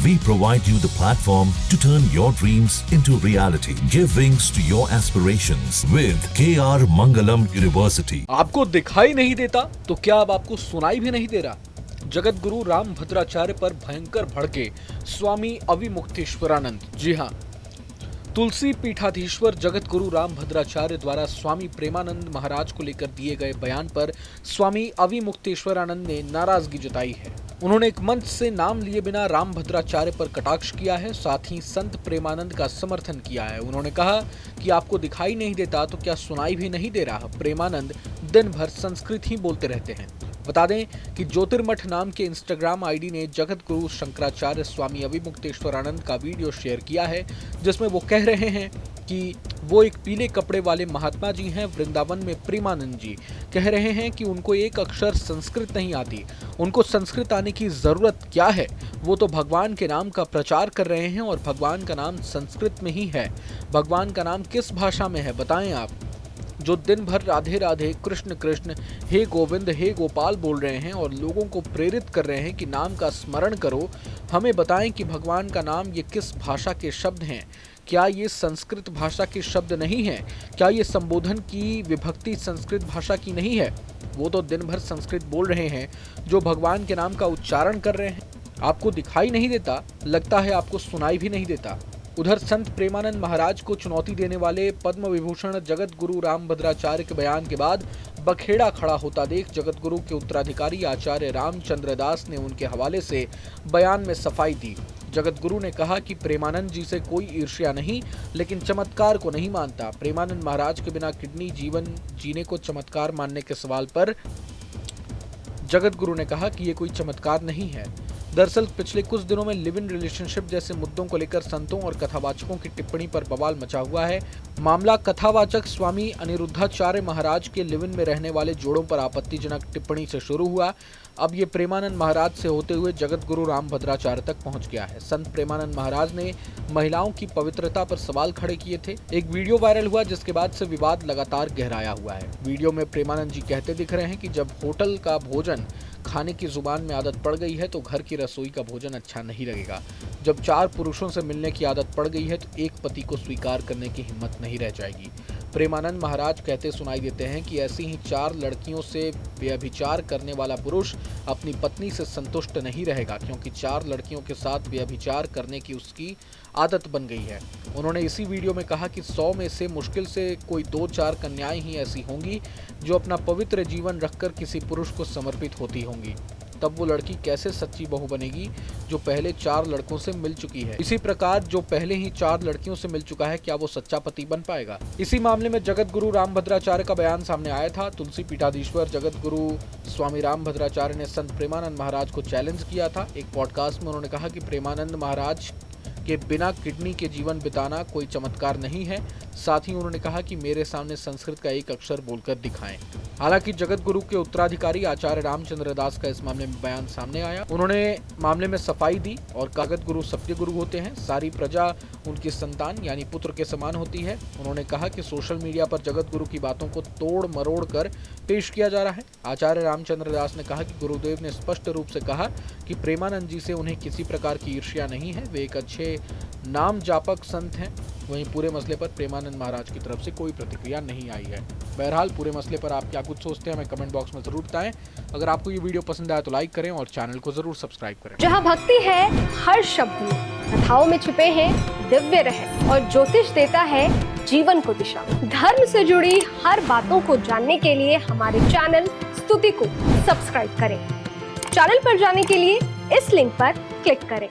We provide you the platform to turn your dreams into reality. Give wings to your aspirations with KR Mangalam University. आपको दिखाई नहीं देता तो क्या अब आपको सुनाई भी नहीं दे रहा? जगत गुरु राम भद्राचार्य पर भयंकर भड़के स्वामी अविमुक्तेश्वरानंद। जी हाँ, तुलसी पीठाधीश्वर जगत गुरु राम भद्राचार्य द्वारा स्वामी प्रेमानंद महाराज को लेकर दिए गए बयान पर स्वामी अविमुक्तेश्वरानंद ने नाराजगी जताई है। उन्होंने एक मंच से नाम लिए बिना राम भद्राचार्य पर कटाक्ष किया है, साथ ही संत प्रेमानंद का समर्थन किया है। उन्होंने कहा कि आपको दिखाई नहीं देता तो क्या सुनाई भी नहीं दे रहा? प्रेमानंद दिन भर संस्कृत ही बोलते रहते हैं। बता दें कि ज्योतिर्मठ नाम के इंस्टाग्राम आईडी ने जगत गुरु शंकराचार्य स्वामी अविमुक्तेश्वरानंद का वीडियो शेयर किया है, जिसमें वो कह रहे हैं कि वो एक पीले कपड़े वाले महात्मा जी हैं वृंदावन में। प्रेमानंद जी कह रहे हैं कि उनको एक अक्षर संस्कृत नहीं आती, उनको संस्कृत आने की जरूरत क्या है? वो तो भगवान के नाम का प्रचार कर रहे हैं और भगवान का नाम संस्कृत में ही है। भगवान का नाम किस भाषा में है बताएं आप, जो दिन भर राधे राधे कृष्ण कृष्ण हे गोविंद हे गोपाल बोल रहे हैं और लोगों को प्रेरित कर रहे हैं कि नाम का स्मरण करो। हमें बताएं कि भगवान का नाम ये किस भाषा के शब्द हैं? क्या ये संस्कृत भाषा के शब्द नहीं हैं? क्या ये संबोधन की विभक्ति संस्कृत भाषा की नहीं है? वो तो दिन भर संस्कृत बोल रहे हैं, जो भगवान के नाम का उच्चारण कर रहे हैं। आपको दिखाई नहीं देता, लगता है आपको सुनाई भी नहीं देता। उधर संत प्रेमानंद महाराज को चुनौती देने वाले पद्म विभूषण जगत गुरु राम भद्राचार्य के बयान के बाद बखेड़ा खड़ा होता देख जगत गुरु के उत्तराधिकारी आचार्य रामचंद्र दास ने उनके हवाले से बयान में सफाई दी। जगत गुरु ने कहा कि प्रेमानंद जी से कोई ईर्ष्या नहीं, लेकिन चमत्कार को नहीं मानता। प्रेमानंद महाराज के बिना किडनी जीवन जीने को चमत्कार मानने के सवाल पर जगत गुरु ने कहा कि ये कोई चमत्कार नहीं है। दरअसल पिछले कुछ दिनों में लिव इन रिलेशनशिप जैसे मुद्दों को लेकर संतों और कथावाचकों की टिप्पणी पर बवाल मचा हुआ है। मामला कथावाचक स्वामी अनिरुद्धाचार्य महाराज के लिव इन में रहने वाले जोड़ों पर आपत्तिजनक टिप्पणी से शुरू हुआ। अब ये प्रेमानंद महाराज से होते हुए जगत गुरु राम भद्राचार्य तक पहुंच गया है। संत प्रेमानंद महाराज ने महिलाओं की पवित्रता पर सवाल खड़े किए थे। एक वीडियो वायरल हुआ जिसके बाद से विवाद लगातार गहराया हुआ है। वीडियो में प्रेमानंद जी कहते दिख रहे हैं कि जब होटल का भोजन खाने की जुबान में आदत पड़ गई है तो घर की रसोई का भोजन अच्छा नहीं लगेगा। जब 4 पुरुषों से मिलने की आदत पड़ गई है तो एक पति को स्वीकार करने की हिम्मत नहीं रह जाएगी। प्रेमानंद महाराज कहते सुनाई देते हैं कि ऐसी ही 4 लड़कियों से व्यभिचार करने वाला पुरुष अपनी पत्नी से संतुष्ट नहीं रहेगा, क्योंकि 4 लड़कियों के साथ व्यभिचार करने की उसकी आदत बन गई है। उन्होंने इसी वीडियो में कहा कि 100 में से मुश्किल से कोई 2-4 कन्याएं ही ऐसी होंगी जो अपना पवित्र जीवन रखकर किसी पुरुष को समर्पित होती होंगी। तब वो लड़की कैसे सच्ची बहू बनेगी जो पहले 4 लड़कों से मिल चुकी है? इसी प्रकार जो पहले ही 4 लड़कियों से मिल चुका है, क्या वो सच्चा पति बन पाएगा? इसी मामले में जगत गुरु राम भद्राचार्य का बयान सामने आया था। तुलसी पीठाधीश्वर जगत गुरु स्वामी राम भद्राचार्य ने संत प्रेमानंद महाराज को चैलेंज किया था। एक पॉडकास्ट में उन्होंने कहा कि प्रेमानंद महाराज के बिना किडनी के जीवन बिताना कोई चमत्कार नहीं है। साथ ही उन्होंने कहा कि मेरे सामने संस्कृत का एक अक्षर बोलकर दिखाएं। हालांकि जगत गुरु के उत्तराधिकारी आचार्य रामचंद्र दास का इस मामले में बयान सामने आया। उन्होंने मामले में सफाई दी और जगत गुरु सत्य गुरु होते हैं, सारी प्रजा उनकी संतान यानी पुत्र के समान होती है। उन्होंने कहा कि सोशल मीडिया पर जगत गुरु की बातों को तोड़ मरोड़ कर पेश किया जा रहा है। आचार्य रामचंद्र दास ने कहा कि गुरुदेव ने स्पष्ट रूप से कहा कि प्रेमानंद जी से उन्हें किसी प्रकार की ईर्ष्या नहीं है, वे एक अच्छे नाम जापक संत हैं। वहीं पूरे मसले पर प्रेमानंद महाराज की तरफ से कोई प्रतिक्रिया नहीं आई है। बहरहाल पूरे मसले पर आप क्या कुछ सोचते हैं हमें कमेंट बॉक्स में जरूर बताएं। अगर आपको ये वीडियो पसंद आया तो लाइक करें और चैनल को जरूर सब्सक्राइब करें। जहाँ भक्ति है हर शब्द में, कथाओं में छुपे हैं दिव्य रहस्य और ज्योतिष देता है जीवन को दिशा। धर्म से जुड़ी हर बातों को जानने के लिए हमारे चैनल स्तुति को सब्सक्राइब करें। चैनल पर जाने के लिए इस लिंक पर क्लिक करें।